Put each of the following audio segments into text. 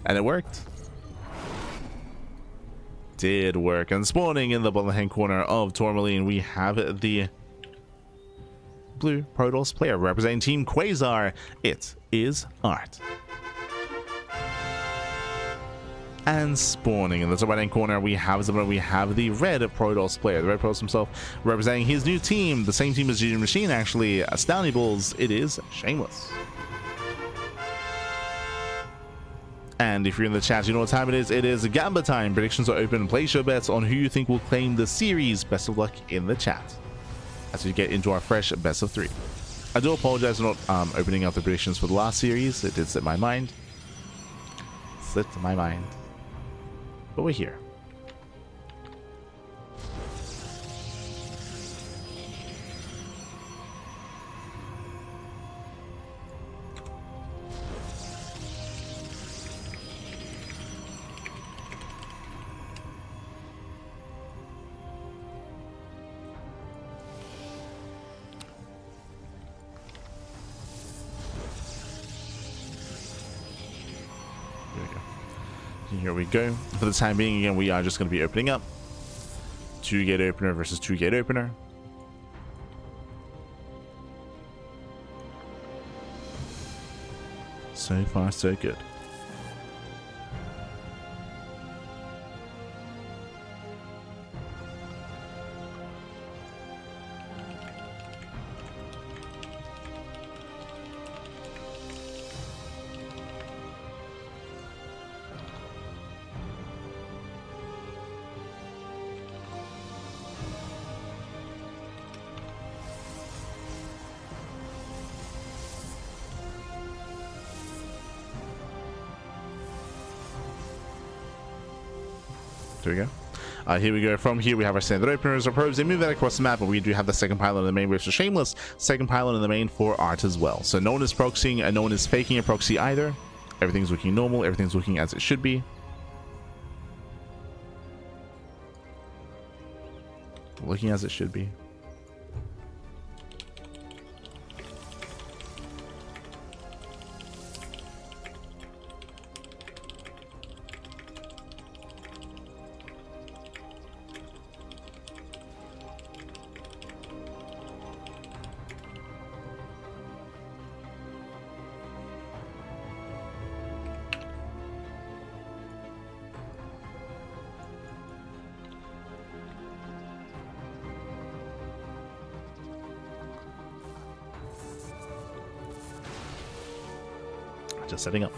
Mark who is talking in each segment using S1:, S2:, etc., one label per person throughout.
S1: And it worked. Did work. And spawning in the bottom hand corner of Tourmaline, we have the blue Protoss player representing Team Quasar. It is Art. And spawning in the top right hand corner, we have the red Protoss player, the red Protoss himself, representing his new team, the same team as Genius Machine, actually, Astounding Bulls. It is Shameless. And if you're in the chat, you know what time it is. It is Gamba time. Predictions are open. Place your bets on who you think will claim the series. Best of luck in the chat as we get into our fresh best of 3. I do apologize for not opening up the predictions for the last series. It did slip my mind. But we're here. Here we go. For the time being, again, we are just going to be opening up 2-gate opener versus 2-gate opener. So far, so good. There we go. Here we go. From here, we have our standard openers, our probes. They move that across the map, but we do have the second pylon in the main for Shameless, second pylon in the main for Art as well. So no one is proxying and no one is faking a proxy either. Everything's looking normal. Everything's looking as it should be. Looking as it should be. Just setting up.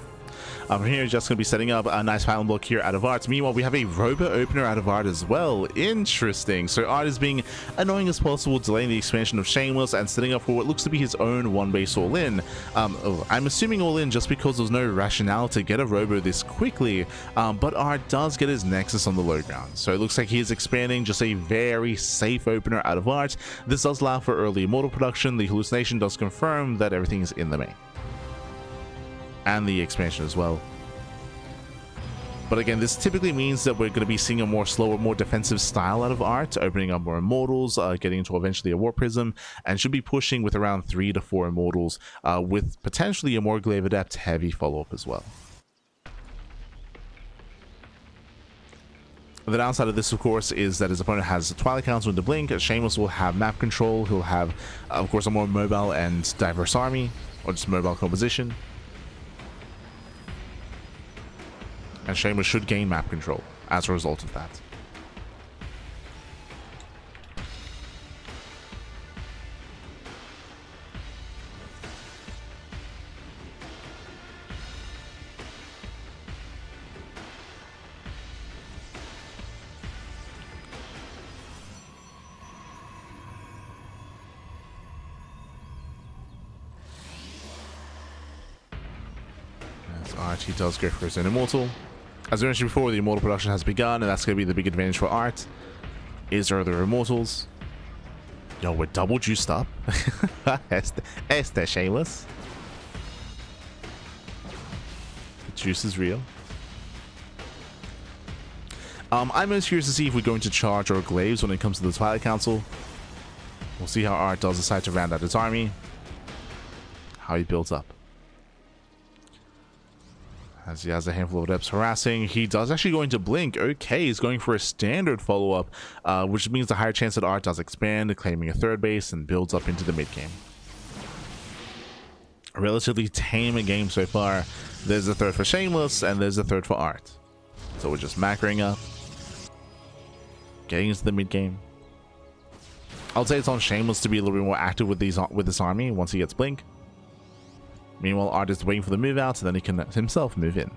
S1: From here, just going to be setting up a nice pylon block here out of Art. Meanwhile, we have a robo opener out of Art as well. Interesting. So Art is being annoying as possible, delaying the expansion of Shameless and setting up for what looks to be his own one base all-in. I'm assuming all-in just because there's no rationale to get a robo this quickly, but Art does get his Nexus on the low ground. So it looks like he is expanding just a very safe opener out of Art. This does allow for early Immortal production. The hallucination does confirm that everything is in the main. And the expansion as well. But again, this typically means that we're going to be seeing a more slower, more defensive style out of Art, opening up more Immortals, getting into eventually a War Prism, and should be pushing with around 3 to 4 Immortals, with potentially a more Glaive Adept heavy follow-up as well. The downside of this, of course, is that his opponent has Twilight Council into Blink. Shameless will have map control. He'll have, of course, a more mobile and diverse army, or just mobile composition. And Shameless should gain map control as a result of that. As Archie does go for his own Immortal. As I mentioned before, the Immortal production has begun, and that's going to be the big advantage for Art. Is there other Immortals? Yo, we're double juiced up. Este Shameless. The juice is real. I'm most curious to see if we're going to charge or glaives when it comes to the Twilight Council. We'll see how Art does decide to round out his army. How he builds up. as he has a handful of adepts harassing. He does actually go into blink. Okay, he's going for a standard follow-up, which means a higher chance that Art does expand, claiming a third base and builds up into the mid game. A relatively tame game so far. There's a third for Shameless and there's a third for Art. So we're just macroing up, getting into the mid game. I'll say it's on Shameless to be a little bit more active with this army once he gets blink. Meanwhile, Art is waiting for the move out so then he can himself move in.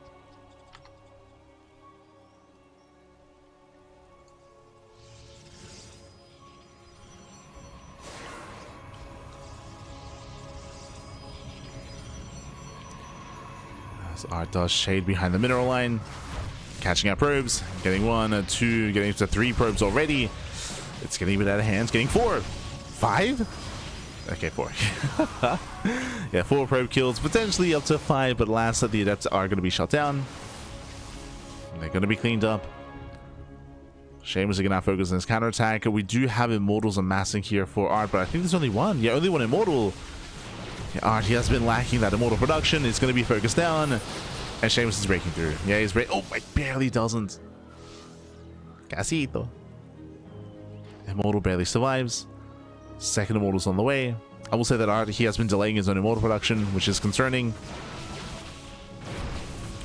S1: As Art does shade behind the mineral line, catching up probes, getting 1, 2, getting to 3 probes already. It's getting a bit out of hand, getting 4, 5. Okay, 4. Yeah, 4 probe kills, potentially up to 5, but last that the adepts are going to be shut down. They're going to be cleaned up. Shameless again now focus on his counterattack. We do have Immortals amassing here for Art, but I think there's only one. Yeah, only one Immortal. Yeah, Art, he has been lacking that Immortal production. It's going to be focused down. And Shameless is breaking through. Yeah, he's breaking. Oh, it barely doesn't. Casito. Immortal barely survives. Second Immortal's on the way. I will say that Art, he has been delaying his own Immortal production, which is concerning.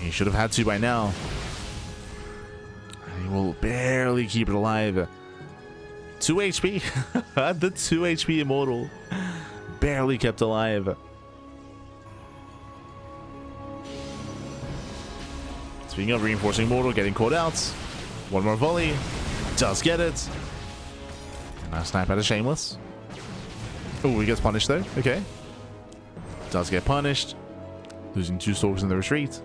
S1: He should have had to by now. He will barely keep it alive. 2 HP. The 2 HP Immortal. Barely kept alive. Speaking of reinforcing Immortal, getting caught out. One more volley. Does get it. Nice snipe out of Shameless. Oh, he gets punished though. Okay. Does get punished. Losing 2 stalkers in the retreat.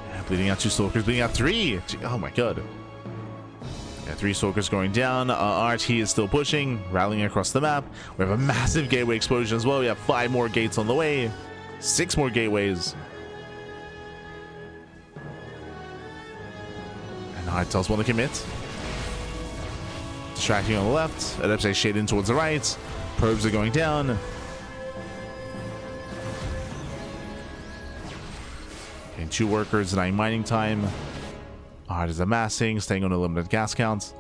S1: Yeah, bleeding out 2 stalkers, bleeding out 3. Oh my god. Yeah, 3 stalkers going down. Art, he is still pushing, rallying across the map. We have a massive gateway explosion as well. We have 5 more gates on the way. 6 more gateways. And Art does want to commit. Distracting on the left. Adepts are shading towards the right. Probes are going down. Getting 2 workers, denying mining time. Art is amassing, staying on a limited gas count.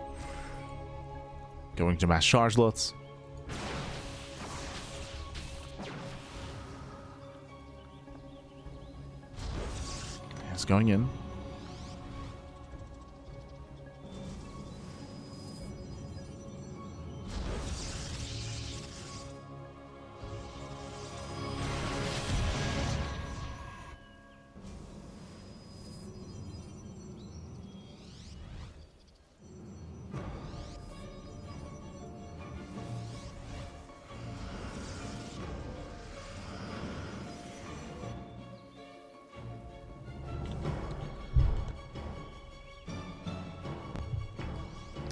S1: Going to mass charge lots. It's going in.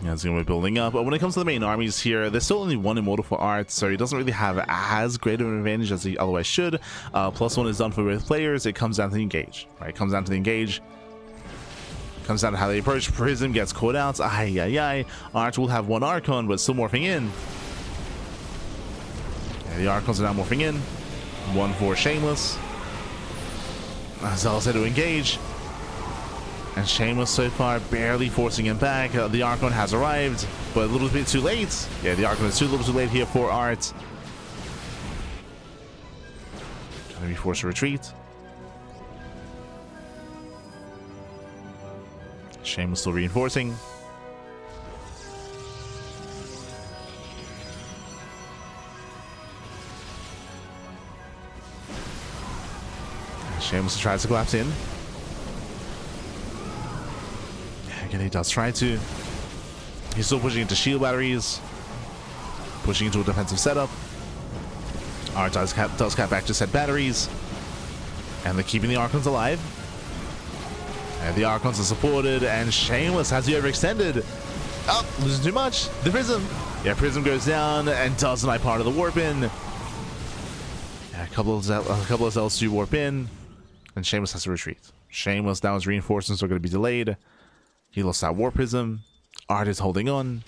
S1: Yeah, it's going to be building up. But when it comes to the main armies here, there's still only 1 Immortal for Art, so he doesn't really have as great of an advantage as he otherwise should. +1 is done for both players. It comes down to the engage, right? It comes down to the engage. Comes down to how they approach. Prism gets caught out. Ay. Art will have 1 Archon, but still morphing in. Yeah, the Archons are now morphing in. 1 for Shameless. Zealous had to engage. And Shameless so far barely forcing him back. The Archon has arrived, but a little bit too late. Yeah, the Archon is a little too late here for Art. Trying to be forced to retreat. Shameless still reinforcing. Shameless tries to collapse in. Again, he does try to. He's still pushing into shield batteries. Pushing into a defensive setup. Art does cap back to set batteries. And they're keeping the Archons alive. And the Archons are supported. And Shameless has the overextended. Oh, losing too much. The Prism. Yeah, Prism goes down and does deny part of the warp in. Yeah, a couple of Zealots do warp in. And Shameless has to retreat. Shameless now his reinforcements are going to be delayed. He lost that War Prism. Art is holding on.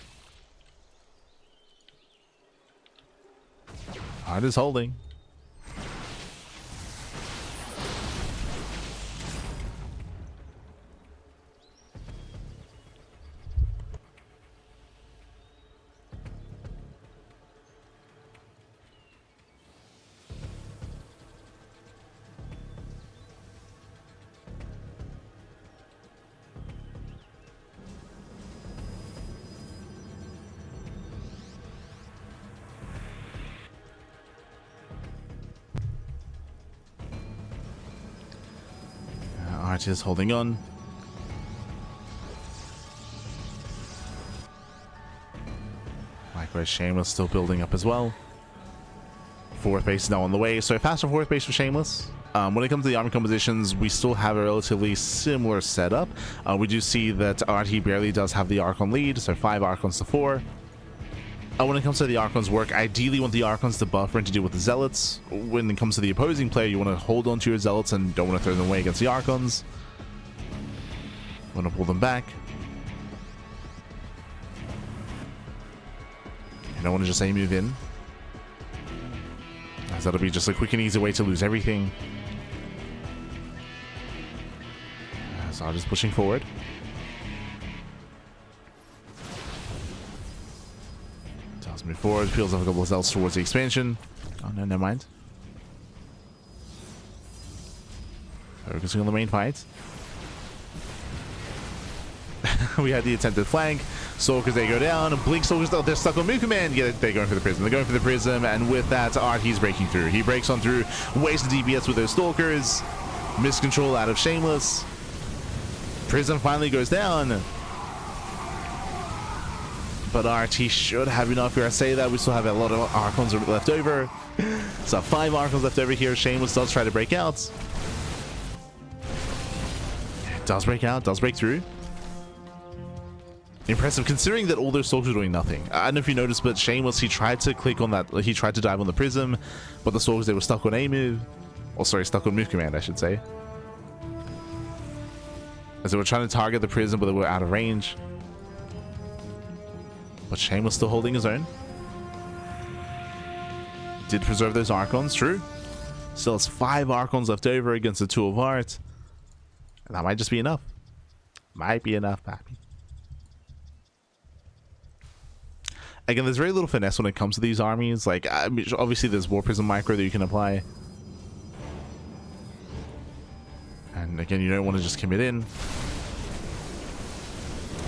S1: Art is holding. Art is holding on. Likewise, Shameless still building up as well. Fourth base is now on the way, so faster fourth base for Shameless. When it comes to the army compositions, we still have a relatively similar setup. We do see that Art, he barely does have the Archon lead, so 5 Archons to 4. When it comes to the Archon's work, ideally you want the Archons to buffer and to deal with the Zealots. When it comes to the opposing player, you want to hold on to your Zealots and don't want to throw them away against the Archons. Want to pull them back. You don't want to just say move in, as that'll be just a quick and easy way to lose everything. As Art is pushing forward. Does move forward, peels off a couple of cells towards the expansion. Oh no, never mind. Focusing on the main fight. We had the attempted flank. Stalkers, they go down. Blink Stalkers, they're stuck on move command. Yeah, they're going for the prism. They're going for the prism, and with that, Art, he's breaking through. He breaks on through, wastes the DPS with those Stalkers. Miscontrol out of Shameless. Prism finally goes down. But Art, he should have enough here. I say that, we still have a lot of Archons left over. So 5 Archons left over here. Shameless does try to break out. Does break out, does break through. Impressive, considering that all those soldiers are doing nothing. I don't know if you noticed, but Shameless, he tried to click on that, he tried to dive on the prism, but the soldiers, they were stuck on A move. Or sorry, stuck on move command, I should say. As they were trying to target the prism, but they were out of range. But Shameless still holding his own. Did preserve those Archons, true. Still has 5 Archons left over against the 2 of Art. And that might just be enough. Might be enough, pappy. Again, there's very little finesse when it comes to these armies. Like, I mean, obviously there's War Prism Micro that you can apply. And again, you don't want to just commit in.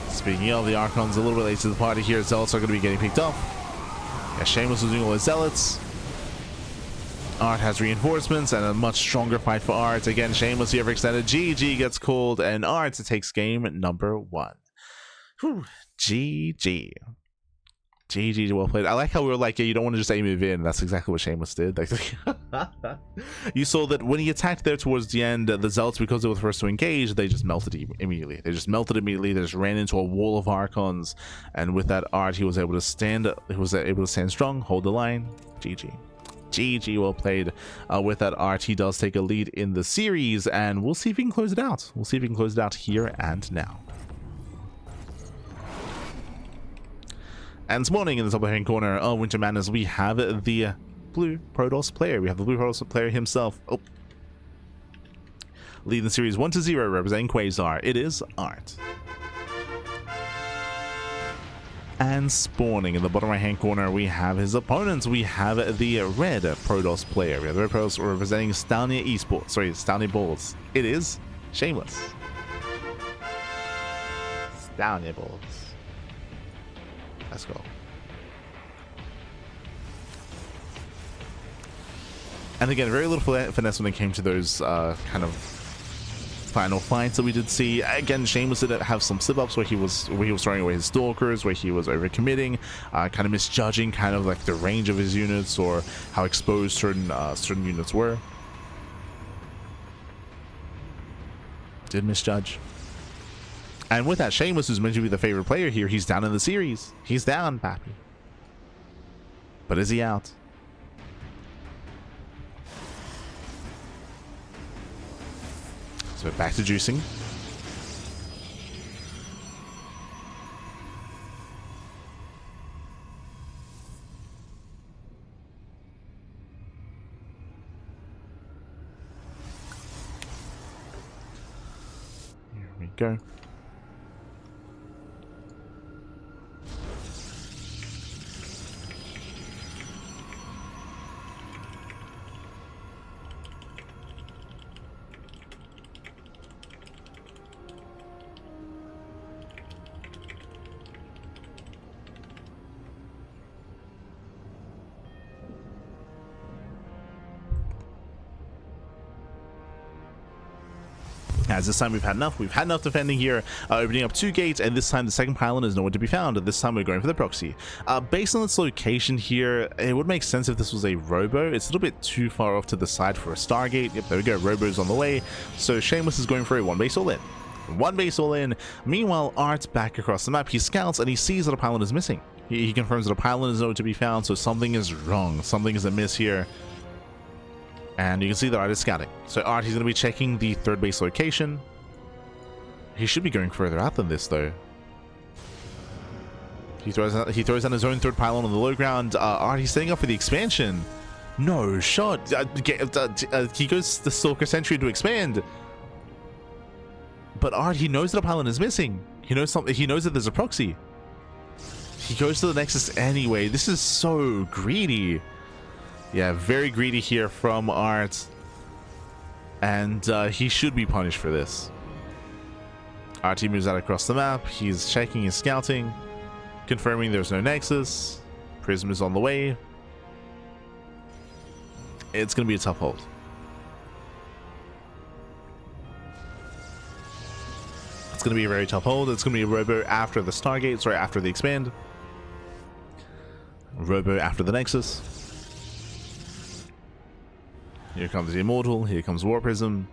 S1: Speaking of, the Archon's a little bit late to the party here. Zealots are going to be getting picked off. Yeah, Shameless was doing all his Zealots. Art has reinforcements and a much stronger fight for Art. Again, Shameless here for extended. GG gets called, and Art takes game number 1. Whew. GG. GG, well played. I like how we were like, yeah, you don't want to just aim move in. That's exactly what Shameless did. You saw that when he attacked there towards the end, the Zealots, because they were the first to engage, they just melted immediately. They just melted immediately. They just ran into a wall of Archons, and with that Art, he was able to stand. He was able to stand strong, hold the line. GG. GG, well played. With that Art, he does take a lead in the series, and we'll see if he can close it out. We'll see if he can close it out here and now. And this morning in the top right-hand corner of Winter Madness, we have the blue Protoss player. We have the blue Protoss player himself. Oh. Leading the series 1-0, representing Quasar. It is Art. And spawning in the bottom right-hand corner, we have his opponents. We have the red Protoss player. We have the red Protoss representing Stalnia Esports. Sorry, Stalnia Balls. It is Shameless. Stalnia Balls. Let's go. And again, very little finesse when it came to those kind of final fights that we did see. Again, Shameless did have some slip-ups where he was throwing away his Stalkers, where he was overcommitting, kind of misjudging kind of like the range of his units or how exposed certain units were. Did misjudge. And with that, Shameless, who's meant to be the favorite player here, he's down in the series. He's down, pappy. But is he out? So back to juicing. Here we go. As this time we've had enough defending here, opening up 2 gates, and this time the second pylon is nowhere to be found. This time we're going for the proxy. Based on its location here, it would make sense if this was a robo. It's a little bit too far off to the side for a Stargate. Yep, there we go, robo's on the way. So Shameless is going for a 1 base all in. 1 base all in. Meanwhile, Art's back across the map. He scouts and he sees that a pylon is missing. He confirms that a pylon is nowhere to be found, so something is wrong. Something is amiss here. And you can see that Art is scouting. So Art, he's going to be checking the 3rd base location. He should be going further out than this, though. He throws out his own 3rd pylon on the low ground. Art, he's setting up for the expansion. No shot. He goes the Stalker Sentry to expand. But Art, he knows that a pylon is missing. He knows something. He knows that there's a proxy. He goes to the Nexus anyway. This is so greedy. Yeah, very greedy here from Art. And he should be punished for this. RT moves out across the map. He's checking his scouting, confirming there's no Nexus. Prism is on the way. It's going to be a tough hold. It's going to be a very tough hold. It's going to be a robo after the Stargate. Sorry, after the expand. Robo after the Nexus. Here comes the Immortal. Here comes War Prism.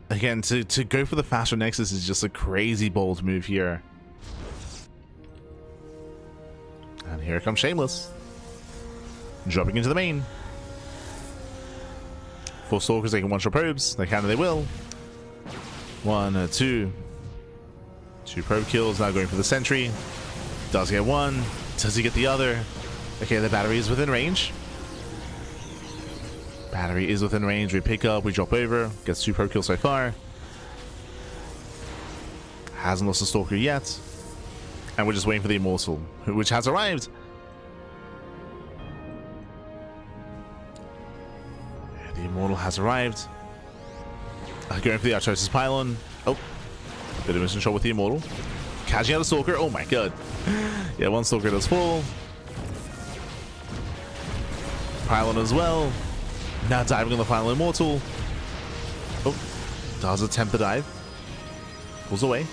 S1: Again, to go for the faster Nexus is just a crazy bold move here. And here comes Shameless. Dropping into the main. 4 Stalkers, they can one-shot probes. They can and they will. 1, 2. 2 probe kills, now going for the sentry. Does get 1. Does he get the other? Okay, the battery is within range. Battery is within range. We pick up, we drop over. Gets 2 probe kills so far. Hasn't lost a Stalker yet. And we're just waiting for the Immortal, which has arrived. The Immortal has arrived. Going for the Artosis Pylon. Oh, bit of mission shot with the Immortal. Catching out a Stalker. Oh my god. Yeah, 1 Stalker does fall. Pylon as well. Now diving on the final Immortal. Oh, does attempt the dive. Pulls away.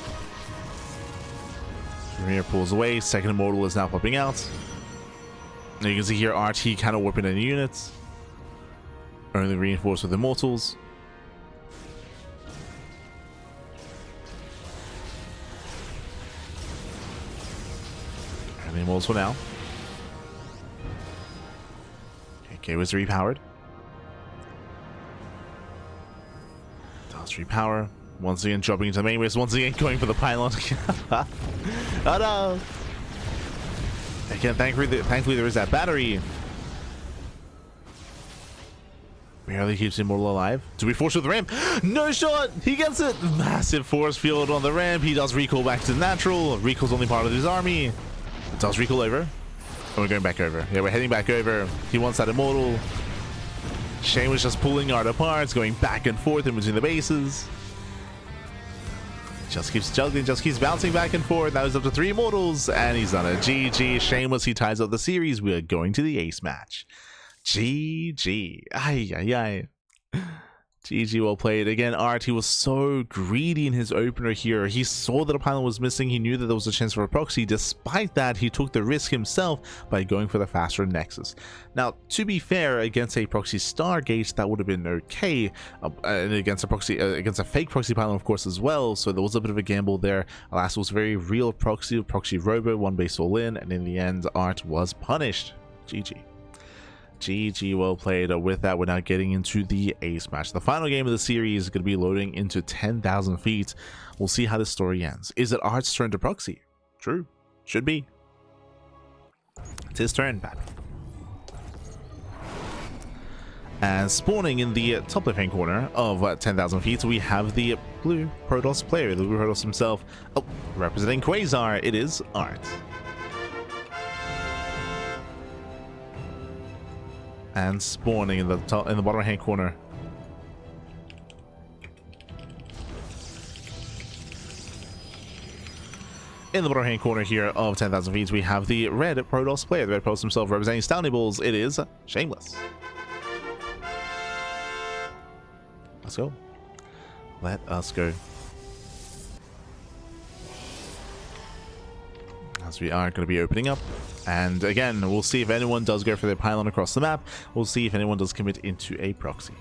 S1: Premier pulls away. 2nd Immortal is now popping out. Now you can see here RT kind of warping any units. Only reinforced with Immortals. And the Immortals for now. Okay, was repowered. Does repower. Once again dropping into the main base. Once again going for the pylon. Oh no! Again, thankfully there is that battery. Barely keeps Immortal alive. Do we force with the ramp? No shot! He gets it! Massive force field on the ramp. He does recall back to natural. Recall's only part of his army. It does recall over. And we're going back over. Yeah, we're heading back over. He wants that Immortal. Shane was just pulling Art apart, going back and forth in between the bases. Just keeps juggling, just keeps bouncing back and forth. Now he's up to 3 Immortals, and he's done it. GG. Shameless, he ties up the series. We are going to the ace match. GG. Ay, ay, ay. GG, well played. Again, Art, he was so greedy in his opener here. He saw that a pylon was missing. He knew that there was a chance for a proxy. Despite that, he took the risk himself by going for the faster Nexus. Now, to be fair, against a proxy Stargate, that would have been okay. And against a proxy, against a fake proxy pylon, of course, as well. So there was a bit of a gamble there. Alas, it was a very real proxy robo, 1 base all in, and in the end, Art was punished. GG. GG, well played. With that, we're now getting into the ace match. The final game of the series is going to be loading into 10,000 feet. We'll see how this story ends. Is it Art's turn to proxy? True. Should be. It's his turn, Pat. And spawning in the top left-hand corner of 10,000 feet, we have the blue Protoss player, the blue Protoss himself. Oh, representing Quasar, it is Art. And spawning in the top, in the bottom right-hand corner. In the bottom right-hand corner here of 10,000 feet, we have the red Protoss player, the red Protoss himself, representing Stony Balls. It is Shameless. Let's go. Let us go. As we are going to be opening up. And again, we'll see if anyone does go for their pylon across the map. We'll see if anyone does commit into a proxy.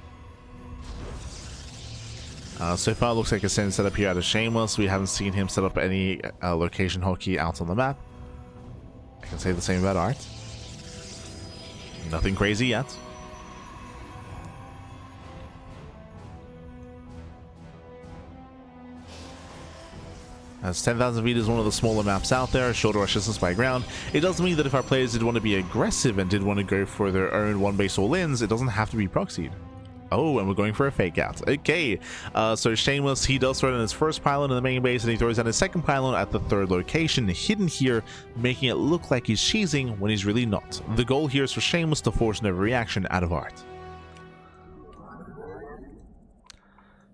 S1: So far, it looks like a set up here out of Shameless. We haven't seen him set up any location hotkey out on the map. I can say the same about Art. Nothing crazy yet. As 10,000 feet is one of the smaller maps out there, shorter rush distance by ground. It does mean that if our players did want to be aggressive and did want to go for their own one base all-ins, it doesn't have to be proxied. Oh, and we're going for a fake out. Okay, so Shameless, he does throw in his first pylon in the main base, and he throws in his second pylon at the third location, hidden here, making it look like he's cheesing when he's really not. The goal here is for Shameless to force an overreaction out of Art.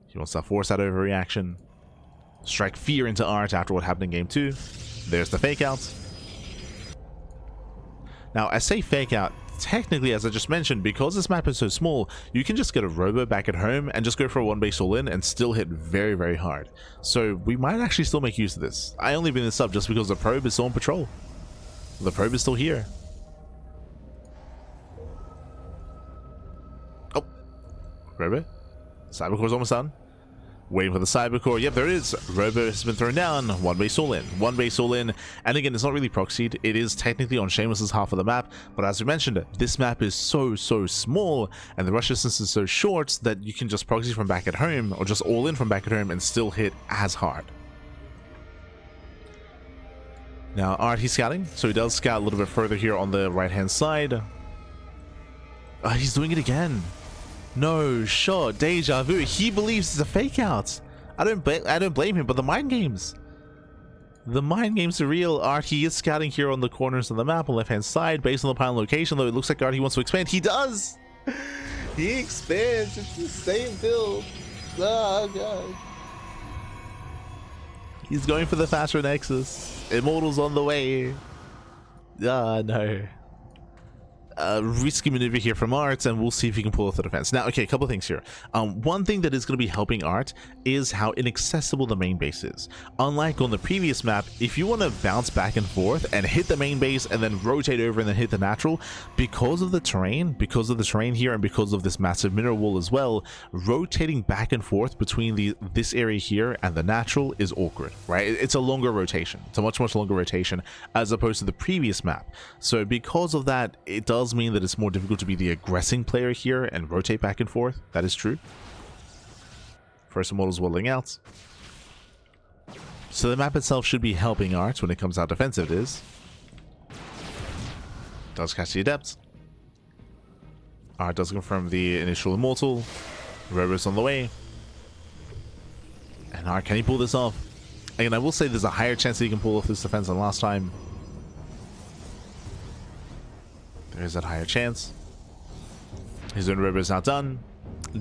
S1: He wants to force that overreaction. Strike fear into Art after what happened in game 2. There's the fake out. Now, I say fake out, technically, as I just mentioned, because this map is so small, you can just get a robo back at home and just go for a one base all in and still hit very, very hard. So we might actually still make use of this. I only bring this up just because the probe is still on patrol. The probe is still here. Oh, robo. Cybercore's almost done. Waiting for the Cybercore. Yep, there it is. Robo has been thrown down. One base all in. One base all in. And again, it's not really proxied. It is technically on Shameless's half of the map. But as we mentioned, this map is so small and the rush distance is so short that you can just proxy from back at home or just all in from back at home and still hit as hard. Now, Art, he's scouting. So he does scout a little bit further here on the right-hand side. He's doing it again. No shot, deja vu. He believes it's a fake out. I don't blame him, but the mind games. The mind games are real. Art, he is scouting here on the corners of the map on the left hand side based on the pylon location, though it looks like Art, he wants to expand. He does! He expands. It's the same build. Oh god. He's going for the faster Nexus. Immortal's on the way. Ah, no. Risky maneuver here from Art, and we'll see if he can pull off the defense. Now, okay, a couple of things here. One thing that is going to be helping Art is how inaccessible the main base is. Unlike on the previous map, if you want to bounce back and forth and hit the main base and then rotate over and then hit the natural, because of the terrain here and because of this massive mineral wall as well, rotating back and forth between this area here and the natural is awkward, right? It's a longer rotation. It's a much longer rotation as opposed to the previous map. So because of that, it does mean that it's more difficult to be the aggressing player here and rotate back and forth. That is true. First Immortal's waddling out. So the map itself should be helping Art when it comes out defensive. It is. Does catch the Adept. Art does confirm the initial Immortal. Robo's on the way. And Art, can he pull this off? Again, I will say there's a higher chance that he can pull off this defense than last time. There's that higher chance. His own robo is not done.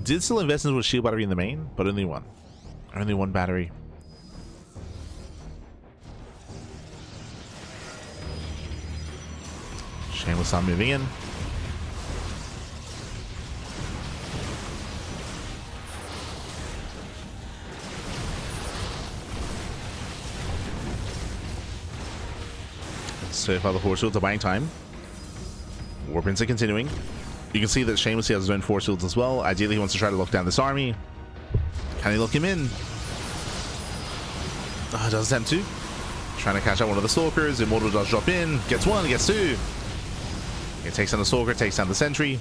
S1: Did still invest into a shield battery in the main, but only one. Only one battery. Shameless on moving in. So far the force shields are buying time. Warpins are continuing. You can see that Shameless has his own force shields as well. Ideally, he wants to try to lock down this army. Can he lock him in? Does attempt to. Trying to catch out one of the Stalkers. Immortal does drop in. Gets one, gets two. He takes down the Stalker, takes down the Sentry.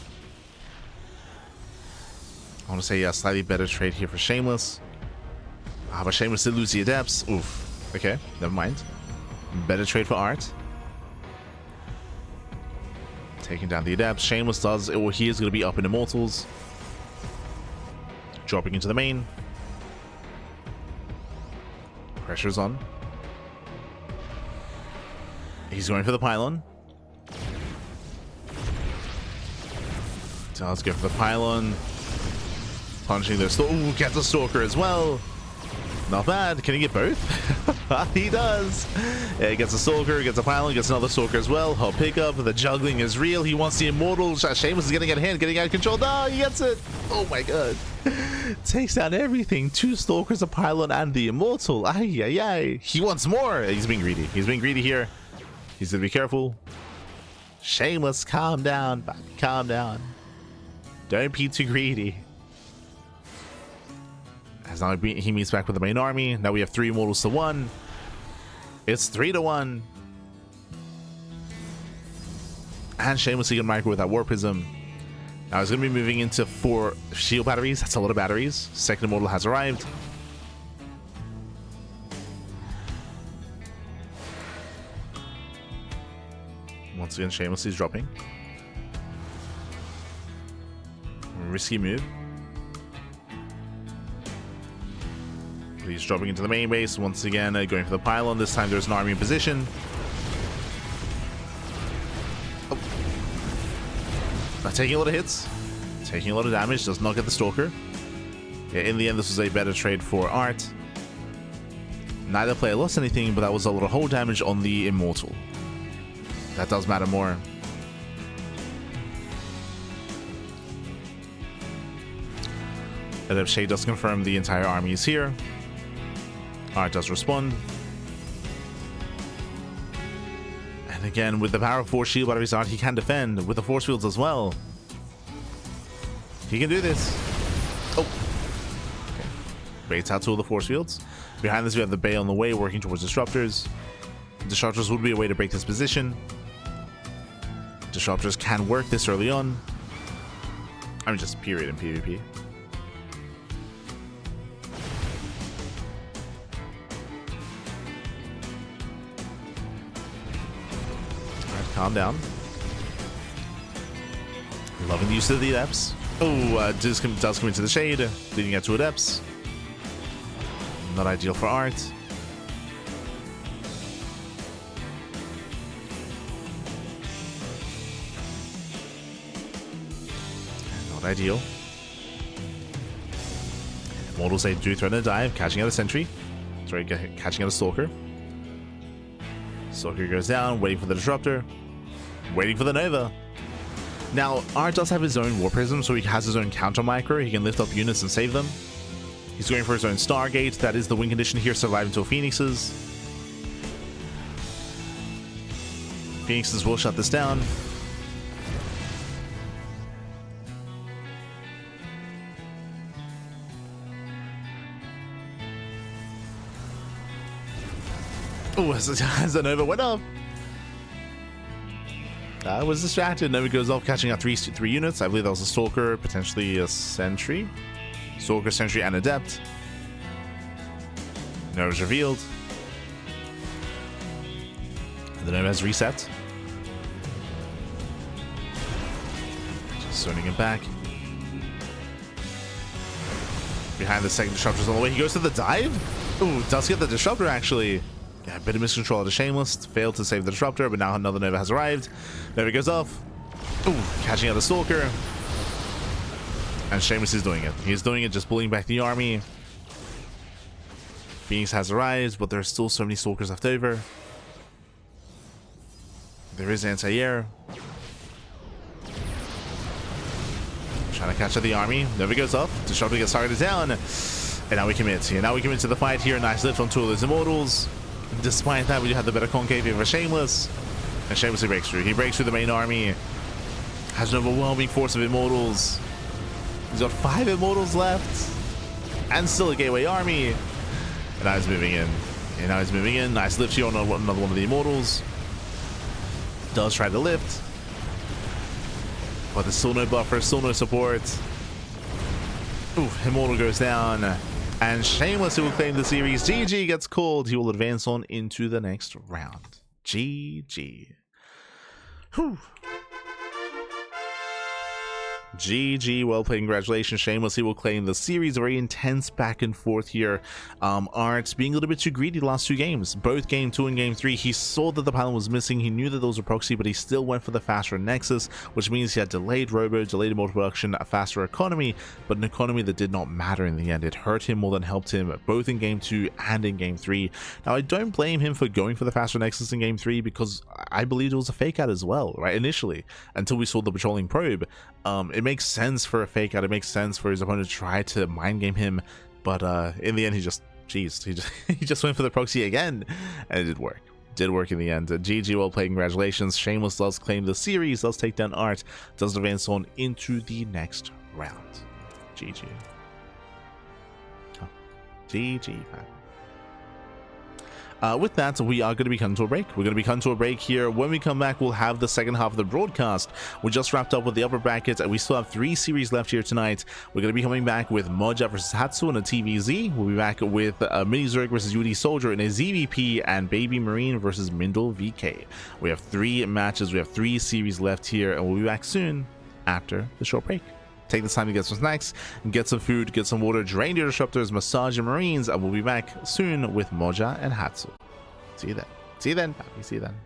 S1: I want to say a slightly better trade here for Shameless. But Shameless did lose the Adepts. Oof. Okay, never mind. Better trade for Art. Taking down the Adepts. Shameless does, or he is going to be up in Immortals. Dropping into the main. Pressure's on. He's going for the pylon. Does go for the pylon. Punching the Stalker. Ooh, gets the Stalker as well. Not bad. Can he get both? He does. Yeah, he gets a Stalker, gets a Pylon, gets another Stalker as well. He'll pick up. The juggling is real. He wants the Immortal. Shameless is getting out of hand, getting out of control. No, he gets it. Oh my god. Takes down everything. 2 Stalkers, a Pylon, and the Immortal. Ay, ay, ay. He wants more. He's being greedy. He's being greedy here. He's gonna be careful. Shameless, calm down. Calm down. Don't be too greedy. As now he meets back with the main army. Now we have 3 Immortals to 1. It's 3 to 1. And Shameless can micro with that War Prism. Now he's going to be moving into 4 shield batteries. That's a lot of batteries. Second Immortal has arrived. Once again, Shameless is dropping. Risky move. He's dropping into the main base once again, going for the pylon. This time there's an army in position. Oh. Not taking a lot of hits, taking a lot of damage, does not get the Stalker. Yeah, in the end, this was a better trade for Art. Neither player lost anything, but that was a lot of hull damage on the Immortal. That does matter more. Adept Shade does confirm the entire army is here. Art does respond. And again, with the power of 4 shield batteries, Art, he can defend with the force fields as well. He can do this. Oh. Okay. Baits out 2 of the force fields. Behind this, we have the Bay on the way, working towards Disruptors. Disruptors would be a way to break this position. Disruptors can work this early on. I mean, just period in PvP. Calm down. Loving the use of the Adepts. Oh, does come into the shade, leading out to Adepts. Not ideal for Art. Not ideal. Immortals, they do threaten a dive, catching out a Sentry. Sorry, catching out a Stalker. Stalker goes down, waiting for the Disruptor. Waiting for the Nova. Now, Art does have his own War Prism, so he has his own counter micro. He can lift up units and save them. He's going for his own Stargate. That is the win condition here, survive until Phoenixes. Phoenixes will shut this down. Oh, as the Nova went up. I was distracted. Nova goes off, catching out three units. I believe that was a Stalker, potentially a Sentry. Stalker, Sentry, and Adept. Nova's revealed. The Nova has reset. Just zoning him back. Behind the second Disruptor's on the way. He goes to the dive. Ooh, does get the Disruptor actually. Yeah, a bit of miscontrol of the Shameless. Failed to save the Disruptor, but now another Nova has arrived. Nova goes off. Ooh, catching out a Stalker. And Shameless is doing it. He's doing it, just pulling back the army. Phoenix has arrived, but there's still so many Stalkers left over. There is anti-air. Trying to catch out the army. Nova goes off. Disruptor gets targeted down. And now we commit. Now we commit to the fight here. Nice lift on 2 of those Immortals. Despite that, we do have the better concave over Shameless. And Shameless breaks through. He breaks through the main army. Has an overwhelming force of Immortals. He's got 5 Immortals left. And still a gateway army. And now he's moving in. And now he's moving in. Nice lift here on another one of the Immortals. Does try to lift. But there's still no buffer, still no support. Ooh, Immortal goes down. And Shameless, who will claim the series. GG gets called. He will advance on into the next round. GG. Whew. GG, well played, congratulations. Shameless, he will claim the series. Very intense back and forth here. Art being a little bit too greedy the last 2 games. Both game 2 and game 3, he saw that the panel was missing. He knew that there was a proxy, but he still went for the faster Nexus, which means he had delayed robo, delayed mortal production, a faster economy, but an economy that did not matter in the end. It hurt him more than helped him, both in game 2 and in game 3. Now, I don't blame him for going for the faster Nexus in game 3 because I believed it was a fake out as well, right? Initially, until we saw the patrolling probe. It makes sense for a fake out. It makes sense for his opponent to try to mind game him, but in the end, he just went for the proxy again, and it did work. Did work in the end. GG, well played, congratulations. Shameless does claim the series, does take down Art, does advance on into the next round. GG. Oh, GG, man. With that, we are going to be coming to a break. We're going to be coming to a break here. When we come back, we'll have the second half of the broadcast. We just wrapped up with the upper bracket, and we still have 3 series left here tonight. We're going to be coming back with Moja versus Hatsu in a TVZ. We'll be back with Mini Zurich versus UD Soldier in a ZVP, and Baby Marine versus Mindle VK. We have 3 matches. We have 3 series left here, and we'll be back soon after the short break. Take this time to get some snacks, get some food, get some water, drain your disruptors, massage your marines, and we'll be back soon with Moja and Hatsu. See you then. See you then, Pappy. See you then.